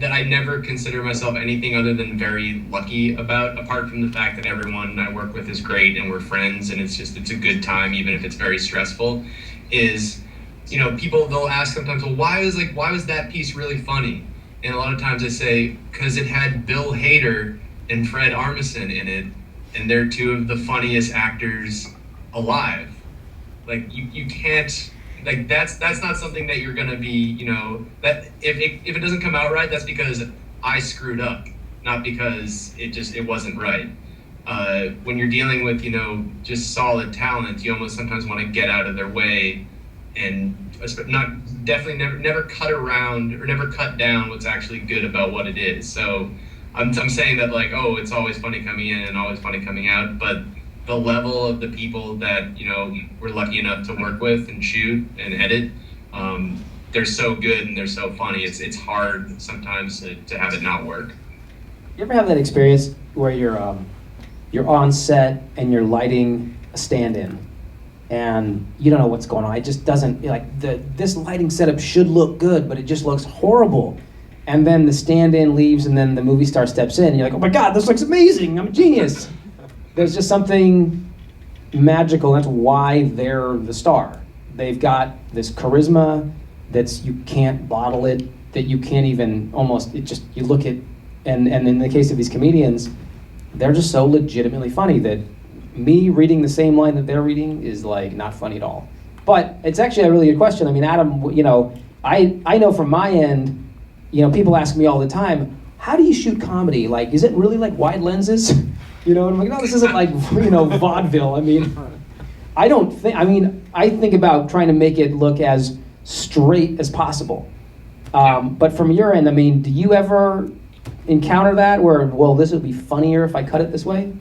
I never consider myself anything other than very lucky about, apart from the fact that everyone I work with is great and we're friends and it's a good time, even if it's very stressful, is, people, they'll ask sometimes, well, why was that piece really funny? And a lot of times I say, because it had Bill Hader and Fred Armisen in it, and they're 2 of the funniest actors alive. Like, you can't, like, that's not something that you're gonna be, that if it doesn't come out right, that's because I screwed up, not because it wasn't right. When you're dealing with, just solid talent, you almost sometimes want to get out of their way and never cut around or never cut down what's actually good about what it is. So I'm saying that, like, it's always funny coming in and always funny coming out, but the level of the people that we're lucky enough to work with and shoot and edit, they're so good and they're so funny. It's hard sometimes to have it not work. You ever have that experience where you're on set and you're lighting a stand-in, and you don't know what's going on? It just doesn't, this lighting setup should look good, but it just looks horrible. And then the stand-in leaves, and then the movie star steps in, and you're like, oh my God, this looks amazing, I'm a genius. There's just something magical. That's why they're the star. They've got this charisma you can't bottle it, that you can't even you look at, and in the case of these comedians, they're just so legitimately funny that me reading the same line that they're reading is like not funny at all. But it's actually a really good question. Adam, I know from my end, people ask me all the time, how do you shoot comedy? Like, is it really like wide lenses? And I'm like, no, this isn't like, vaudeville. I mean, I think about trying to make it look as straight as possible. But from your end, I mean, do you ever encounter that where, well, this would be funnier if I cut it this way?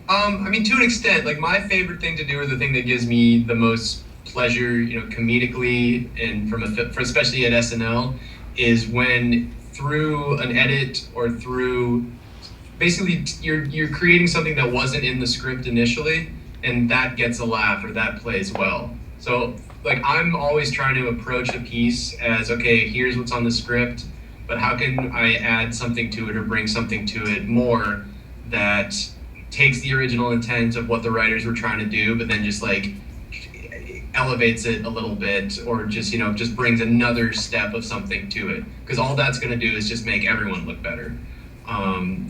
To an extent, like my favorite thing to do, or the thing that gives me the most pleasure, comedically, and for especially at SNL, is when through an edit or through, basically you're creating something that wasn't in the script initially, and that gets a laugh or that plays well. So like I'm always trying to approach a piece as, okay, here's what's on the script, but how can I add something to it or bring something to it more that takes the original intent of what the writers were trying to do, but then just like elevates it a little bit, or just just brings another step of something to it, because all that's going to do is just make everyone look better.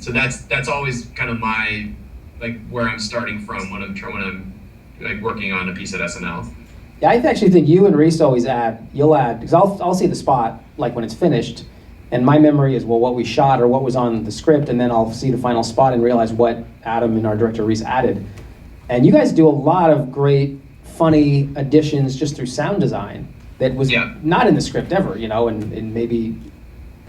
So that's always kind of my, like, where I'm starting from when I'm like working on a piece at SNL. Yeah, I actually think you and Reese always you'll add, because I'll see the spot like when it's finished, and my memory is, well, what we shot or what was on the script, and then I'll see the final spot and realize what Adam and our director Reese added. And you guys do a lot of great, funny additions just through sound design that was not in the script ever, and maybe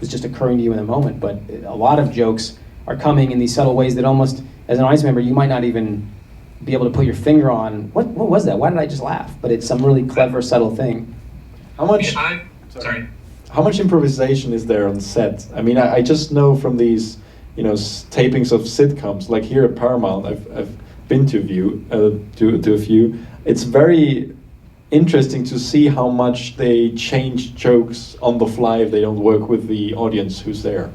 was just occurring to you in the moment. But a lot of jokes are coming in these subtle ways that almost, as an audience member, you might not even be able to put your finger on, what was that? Why did I just laugh? But it's some really clever, subtle thing. How much? Sorry. How much improvisation is there on set? I mean, I just know from these, tapings of sitcoms, like here at Paramount, I've been to a few. It's very interesting to see how much they change jokes on the fly if they don't work with the audience who's there.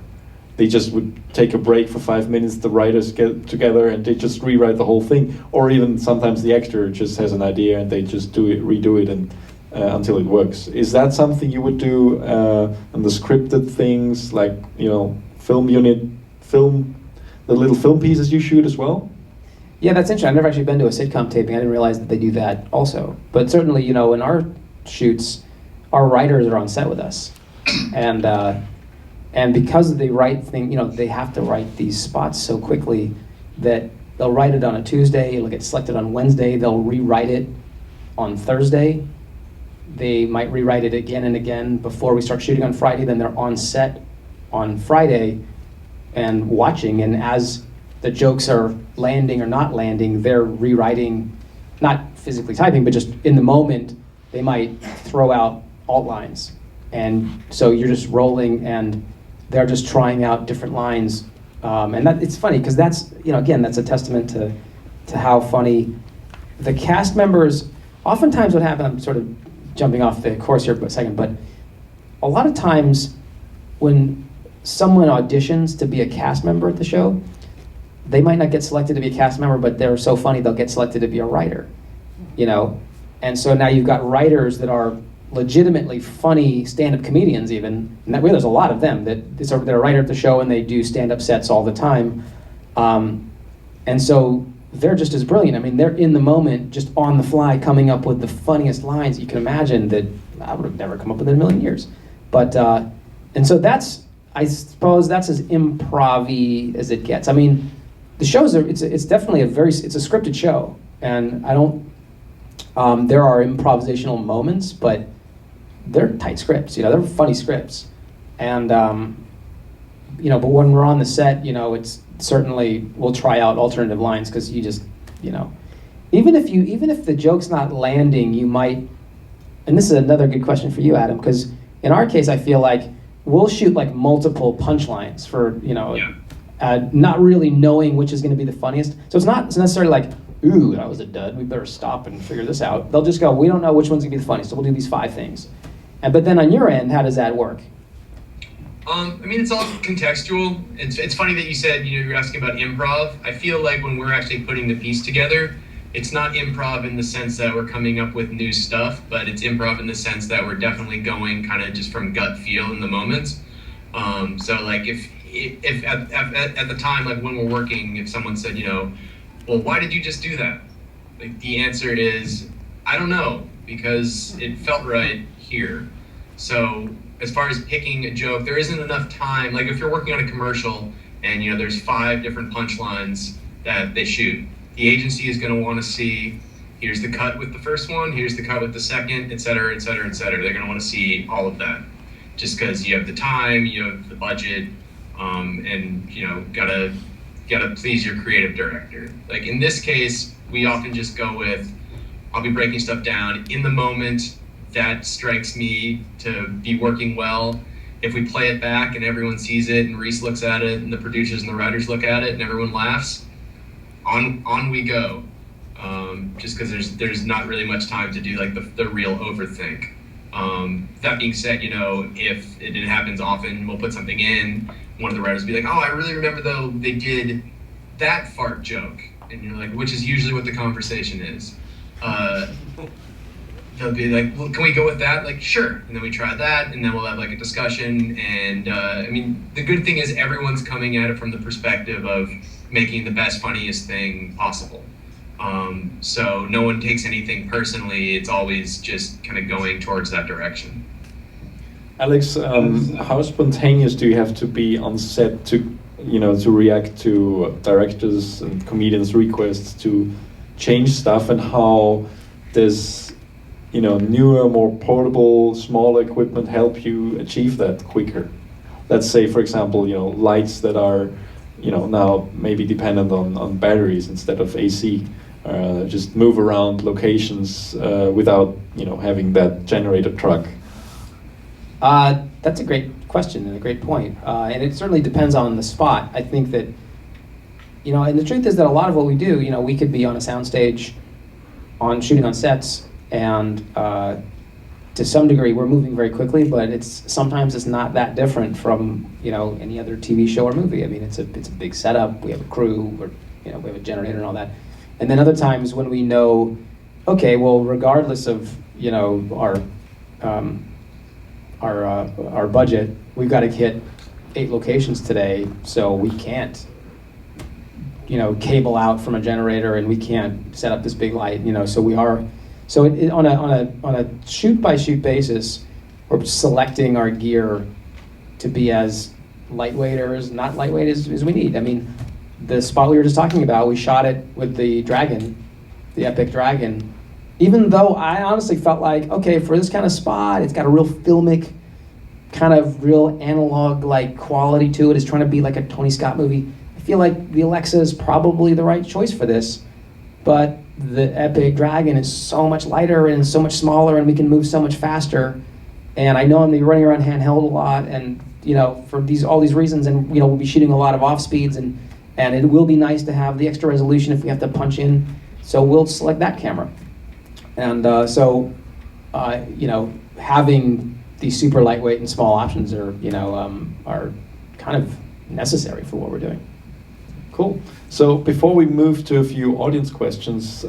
They just would take a break for 5 minutes, the writers get together and they just rewrite the whole thing. Or even sometimes the actor just has an idea and they just redo it and until it works. Is that something you would do on the scripted things, like, film unit, the little film pieces you shoot as well? Yeah, that's interesting. I've never actually been to a sitcom taping. I didn't realize that they do that also. But certainly, in our shoots, our writers are on set with us. And because they write they have to write these spots so quickly that they'll write it on a Tuesday, it'll get selected on Wednesday, they'll rewrite it on Thursday. They might rewrite it again and again before we start shooting on Friday, then they're on set on Friday and watching, and as the jokes are landing or not landing, they're rewriting, not physically typing, but just in the moment, they might throw out alt lines. And so you're just rolling and they're just trying out different lines. And it's funny, because that's, again, that's a testament to how funny the cast members, oftentimes what happens, I'm sort of jumping off the course here for a second, but a lot of times when someone auditions to be a cast member at the show, they might not get selected to be a cast member, but they're so funny they'll get selected to be a writer, And so now you've got writers that are legitimately funny stand-up comedians even, and there's a lot of them they're a writer at the show and they do stand-up sets all the time. And so they're just as brilliant. I mean, they're in the moment, just on the fly, coming up with the funniest lines you can imagine that I would have never come up with in a million years. But, and so I suppose that's as improv-y as it gets. I mean, the shows it's definitely it's a scripted show, and there are improvisational moments, but they're tight scripts, they're funny scripts. And, but when we're on the set, it's certainly, we'll try out alternative lines, because you just, even if the joke's not landing, you might, and this is another good question for you, Adam, because in our case, I feel like we'll shoot like multiple punchlines for, not really knowing which is going to be the funniest. So it's not necessarily like, ooh, that was a dud, we better stop and figure this out. They'll just go, we don't know which one's going to be the funniest, so we'll do these 5 things. But then on your end, how does that work? It's all contextual. It's funny that you said, you're asking about improv. I feel like when we're actually putting the piece together, it's not improv in the sense that we're coming up with new stuff, but it's improv in the sense that we're definitely going kind of just from gut feel in the moments. So like if at the time, like when we're working, if someone said, well, why did you just do that? Like the answer is, I don't know, because it felt right here. So as far as picking a joke, there isn't enough time. Like if you're working on a commercial and there's 5 different punchlines that they shoot, the agency is going to want to see, here's the cut with the first one, here's the cut with the second, et cetera, et cetera, et cetera. They're going to want to see all of that, just because you have the time, you have the budget, and gotta please your creative director. Like in this case, we often just go with, I'll be breaking stuff down in the moment. That strikes me to be working well. If we play it back and everyone sees it and Reese looks at it and the producers and the writers look at it and everyone laughs, on we go. Just because there's not really much time to do like the real overthink. That being said, if it happens often, we'll put something in. One of the writers will be like, "Oh, I really remember though they did that fart joke," and you're like, which is usually what the conversation is. They'll be like, "Well, can we go with that?" Like, sure. And then we try that, and then we'll have like a discussion. And the good thing is everyone's coming at it from the perspective of making the best, funniest thing possible. So no one takes anything personally. It's always just kind of going towards that direction. Alex, how spontaneous do you have to be on set to react to directors and comedians' requests to change stuff, and how does newer, more portable, smaller equipment help you achieve that quicker? Let's say, for example, lights that are now maybe dependent on batteries instead of AC. Just move around locations without having that generator truck. That's a great question and a great point. And it certainly depends on the spot. I think that, and the truth is that a lot of what we do, we could be on a soundstage, shooting on sets, and to some degree we're moving very quickly, but sometimes it's not that different from, any other TV show or movie. I mean, it's a big setup, we have a crew, or, we have a generator and all that. And then other times when we know, okay, well, regardless of, our budget, we've got to hit 8 locations today, so we can't, cable out from a generator, and we can't set up this big light, so we are, so on a shoot by shoot basis, we're selecting our gear to be as lightweight or as not lightweight as we need. I mean, the spot we were just talking about, we shot it with the Dragon, the Epic Dragon. Even though I honestly felt like, okay, for this kind of spot, it's got a real filmic, kind of real analog-like quality to it. It's trying to be like a Tony Scott movie. I feel like the Alexa is probably the right choice for this, but the Epic Dragon is so much lighter and so much smaller, and we can move so much faster. And I know I'm running around handheld a lot, and for all these reasons, and we'll be shooting a lot of off speeds, and it will be nice to have the extra resolution if we have to punch in. So we'll select that camera. And having these super lightweight and small options are kind of necessary for what we're doing. Cool. So before we move to a few audience questions,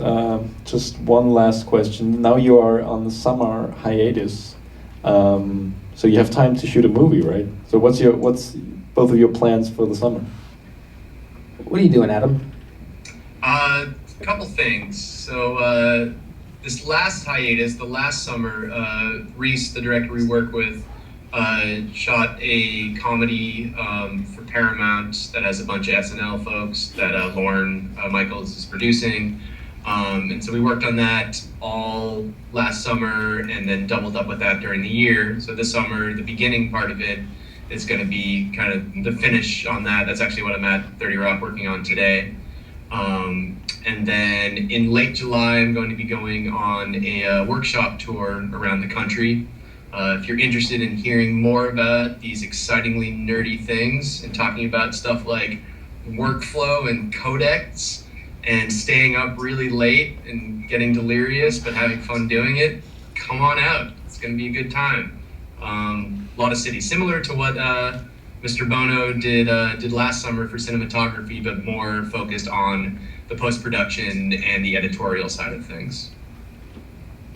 just one last question. Now you are on the summer hiatus, so you have time to shoot a movie, right? So what's both of your plans for the summer? What are you doing, Adam? A couple things. So this last hiatus, the last summer, Reese, the director we work with, shot a comedy for Paramount that has a bunch of SNL folks that Lauren Michaels is producing. And so we worked on that all last summer and then doubled up with that during the year. So this summer, the beginning part of it is going to be kind of the finish on that. That's actually what I'm at 30 Rock working on today. And then in late July, I'm going to be going on a workshop tour around the country. If you're interested in hearing more about these excitingly nerdy things and talking about stuff like workflow and codecs and staying up really late and getting delirious but having fun doing it, come on out. It's going to be a good time. A lot of cities, similar to what Mr. Buono did last summer for cinematography, but more focused on the post-production and the editorial side of things.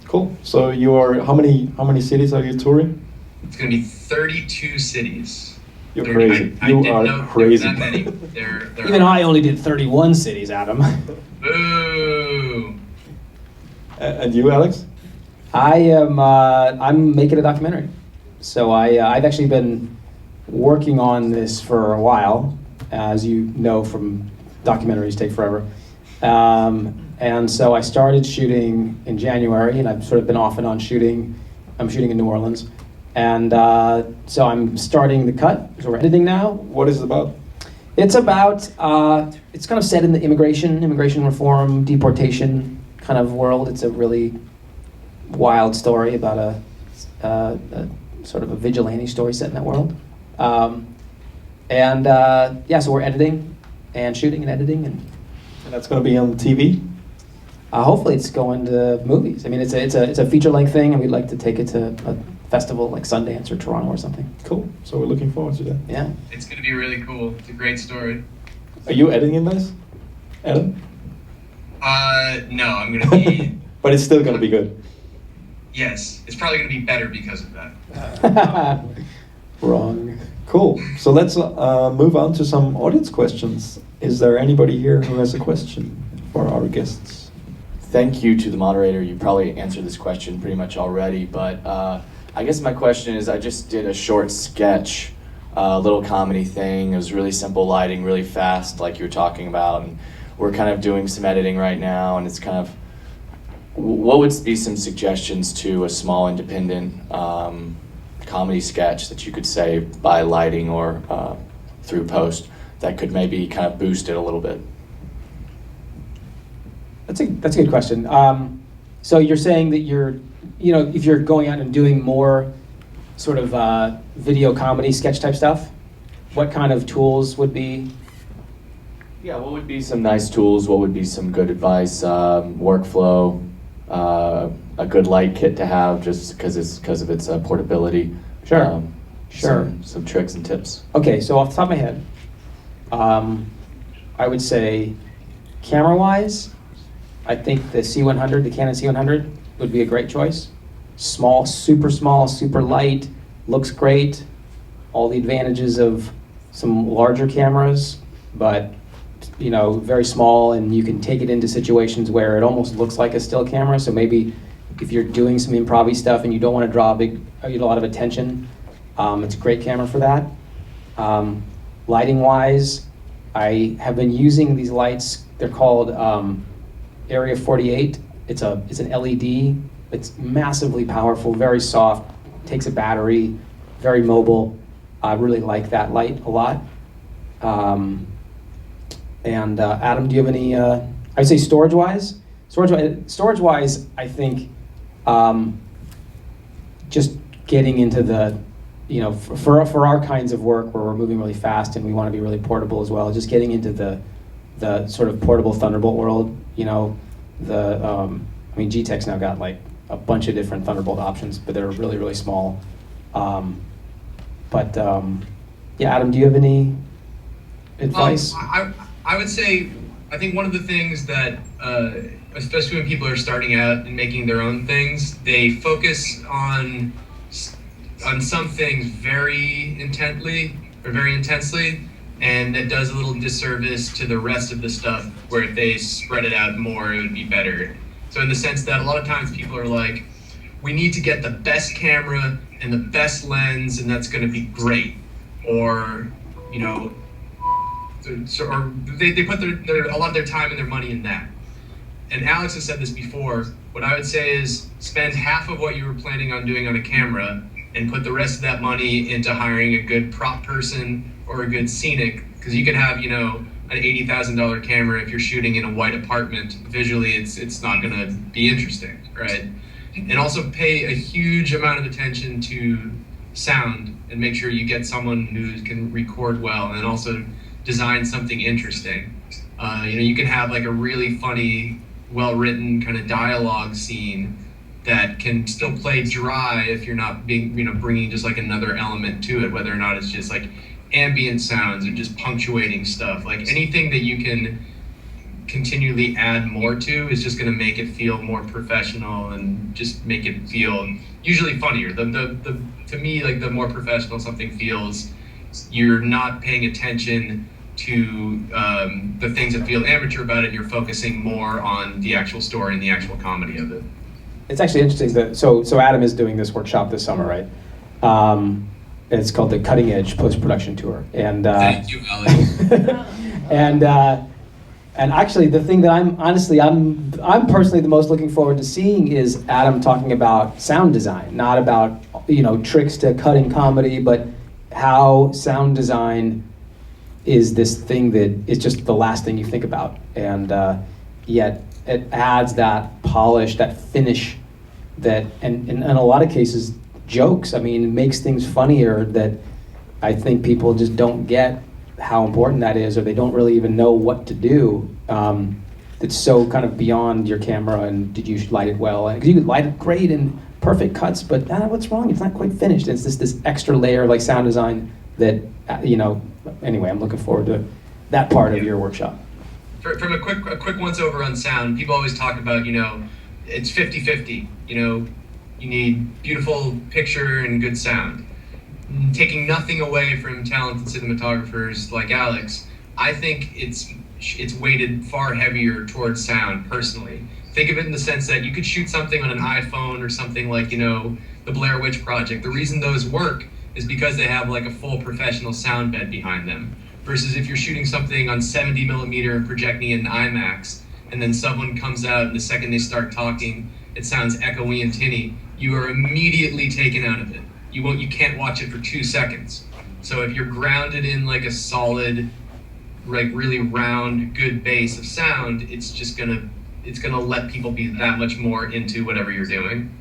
Cool. So you are, how many cities are you touring? It's going to be 32 cities. You're crazy. I you didn't are know crazy. there were that many. There Even are. I only did 31 cities, Adam. Boo! And you, Alex? I'm making a documentary. So I've actually been working on this for a while, as you know from documentaries take forever. And so I started shooting in January, and I've sort of been off and on shooting. I'm shooting in New Orleans. And so I'm starting the cut, so we're editing now. What is it about? It's about, it's kind of set in the immigration reform, deportation kind of world. It's a really wild story about a sort of a vigilante story set in that world. Yeah, so we're editing and shooting and editing. And that's going to be on TV? Hopefully it's going to movies. I mean, it's a feature-length thing, and we'd like to take it to a festival like Sundance or Toronto or something. Cool. So we're looking forward to that. Yeah. It's going to be really cool. It's a great story. Are you editing this, Adam? No, I'm going to be... But it's still going to be good. Yes, it's probably going to be better because of that. Wrong. Cool. So let's move on to some audience questions. Is there anybody here who has a question for our guests? Thank you to the moderator. You probably answered this question pretty much already, but I guess my question is, I just did a short sketch, little comedy thing. It was really simple lighting, really fast, like you were talking about, and we're kind of doing some editing right now, and it's kind of, what would be some suggestions to a small independent comedy sketch that you could say by lighting or through post that could maybe kind of boost it a little bit? That's a good question. So you're saying that if you're going out and doing more sort of video comedy sketch type stuff, what kind of tools would be? Yeah, what would be some nice tools? What would be some good advice? Workflow, a good light kit to have, just because of its portability. Sure. Sure. Some tricks and tips. Okay, so off the top of my head, I would say camera-wise, I think the C100, the Canon C100 would be a great choice. Small, super light, looks great. All the advantages of some larger cameras, but very small, and you can take it into situations where it almost looks like a still camera. So maybe if you're doing some improv-y stuff and you don't want to draw a lot of attention, it's a great camera for that. Lighting-wise, I have been using these lights. They're called Area 48. It's an LED. It's massively powerful, very soft, takes a battery, very mobile. I really like that light a lot. Adam, do you have any? I'd say storage-wise, I think just getting into the, for our kinds of work where we're moving really fast and we want to be really portable as well, just getting into the sort of portable Thunderbolt world. G-Tech's now got like a bunch of different Thunderbolt options, but they're really, really small. Yeah, Adam, do you have any advice? I would say, I think one of the things that, especially when people are starting out and making their own things, they focus on some things very intently or very intensely, and that does a little disservice to the rest of the stuff, where if they spread it out more, it would be better. So in the sense that a lot of times people are like, we need to get the best camera and the best lens, and that's going to be great. Or, or they put a lot of their time and their money in that. And Alex has said this before. What I would say is spend half of what you were planning on doing on a camera and put the rest of that money into hiring a good prop person or a good scenic, because you can have, an $80,000 camera if you're shooting in a white apartment. Visually, it's not going to be interesting, right? And also pay a huge amount of attention to sound and make sure you get someone who can record well and also design something interesting. You can have like a really funny, well-written kind of dialogue scene that can still play dry if you're not bringing just like another element to it, whether or not it's just like ambient sounds or just punctuating stuff. Like anything that you can continually add more to is just going to make it feel more professional and just make it feel usually funnier. To me, like the more professional something feels, you're not paying attention to the things that feel amateur about it. You're focusing more on the actual story and the actual comedy of it. It's actually interesting that so Adam is doing this workshop this summer, right? It's called the Cutting Edge Post-Production Tour. And Thank you, Alex. and actually, the thing that I'm personally the most looking forward to seeing is Adam talking about sound design, not about tricks to cutting comedy, but how sound design is this thing that is just the last thing you think about, and yet it adds that polish, that finish, that and in a lot of cases jokes. I mean, it makes things funnier that I think people just don't get how important that is, or they don't really even know what to do. It's so kind of beyond your camera, and did you light it well? Because you could light it great and perfect cuts, but what's wrong? It's not quite finished. It's this extra layer like sound design that, anyway, I'm looking forward to that part of your workshop. From a quick once over on sound, people always talk about, it's 50-50. You need beautiful picture and good sound. Taking nothing away from talented cinematographers like Alex, I think it's weighted far heavier towards sound, personally. Think of it in the sense that you could shoot something on an iPhone or something like, the Blair Witch Project. The reason those work is because they have like a full professional sound bed behind them. Versus if you're shooting something on 70 millimeter and projecting it in IMAX, and then someone comes out and the second they start talking, it sounds echoey and tinny, you are immediately taken out of it. You can't watch it for 2 seconds. So if you're grounded in like a solid, like really round, good base of sound, it's gonna let people be that much more into whatever you're doing.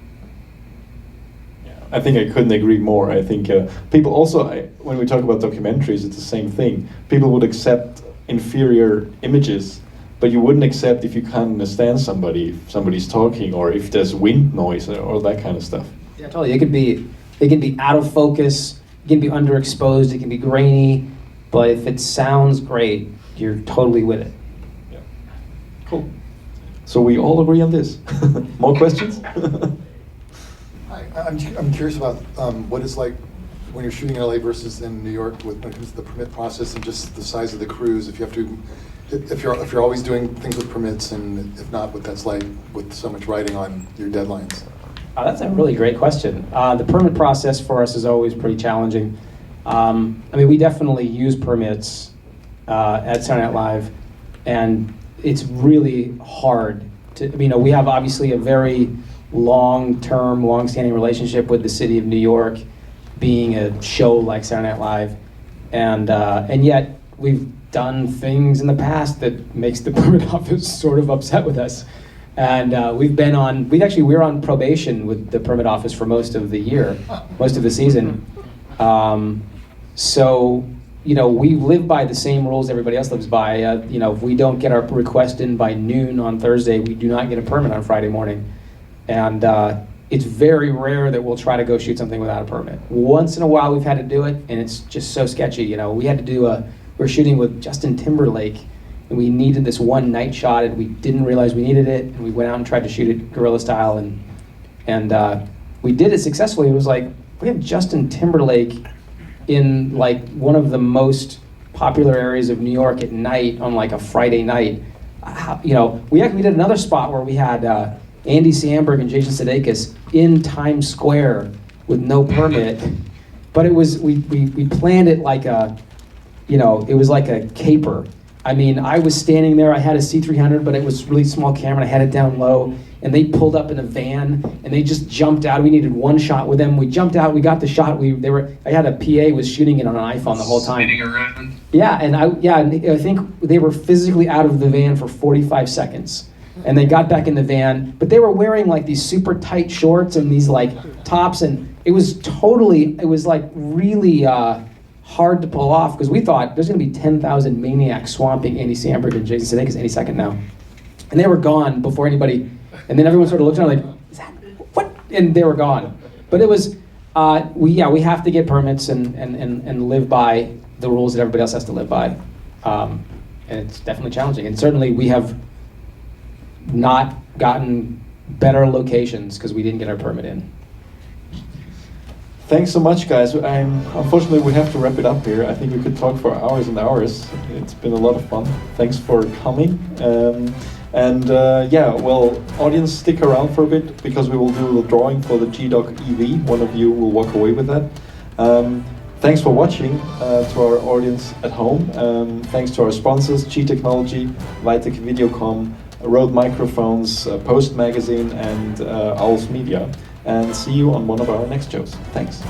I think I couldn't agree more. I think people also, when we talk about documentaries, it's the same thing. People would accept inferior images, but you wouldn't accept if you can't understand somebody, if somebody's talking, or if there's wind noise or that kind of stuff. Yeah, totally. It can be out of focus, it can be underexposed, it can be grainy, but if it sounds great, you're totally with it. Yeah. Cool. So we all agree on this. More questions? Hi, I'm curious about what it's like when you're shooting in LA versus in New York when it comes to the permit process and just the size of the crews. If you're always doing things with permits, and if not, what that's like with so much writing on your deadlines. That's a really great question. The permit process for us is always pretty challenging. We definitely use permits at Saturday Night Live, and it's really hard to, we have obviously a very long-term, long-standing relationship with the city of New York, being a show like Saturday Night Live, and yet we've done things in the past that makes the permit office sort of upset with us. And we were on probation with the permit office for most of the year, most of the season. So, we live by the same rules everybody else lives by. If we don't get our request in by noon on Thursday, we do not get a permit on Friday morning. And it's very rare that we'll try to go shoot something without a permit. Once in a while we've had to do it, and it's just so sketchy. We had to we were shooting with Justin Timberlake, and we needed this one night shot, and we didn't realize we needed it, and we went out and tried to shoot it guerrilla style, and we did it successfully. It was like, we have Justin Timberlake in like one of the most popular areas of New York at night on like a Friday night. We did another spot where we had Andy Samberg and Jason Sudeikis in Times Square with no permit, but it was we planned it like it was like a caper. I was standing there, I had a C300, but it was a really small camera, and I had it down low, and they pulled up in a van, and they just jumped out. We needed one shot with them. We jumped out, we got the shot. I had a PA was shooting it on an iPhone the whole time. Spinning around. Yeah, and I think they were physically out of the van for 45 seconds. And they got back in the van, but they were wearing like these super tight shorts and these like tops, and it was like really hard to pull off, because we thought there's going to be 10,000 maniacs swamping Andy Samberg and Jason Sudeikis any second now. And they were gone before anybody, and then everyone sort of looked around like, is that, what? And they were gone. But it was, we have to get permits and live by the rules that everybody else has to live by. And it's definitely challenging. And certainly we have not gotten better locations because we didn't get our permit in. Thanks so much, guys. Unfortunately, we have to wrap it up here. I think we could talk for hours and hours. It's been a lot of fun. Thanks for coming. Yeah, well, audience, stick around for a bit because we will do the drawing for the G-Dock EV. One of you will walk away with that. Thanks for watching to our audience at home. Thanks to our sponsors, G Technology, Vitek Videocom, Rode Microphones, Post Magazine, and Owls Media. And see you on one of our next shows. Thanks.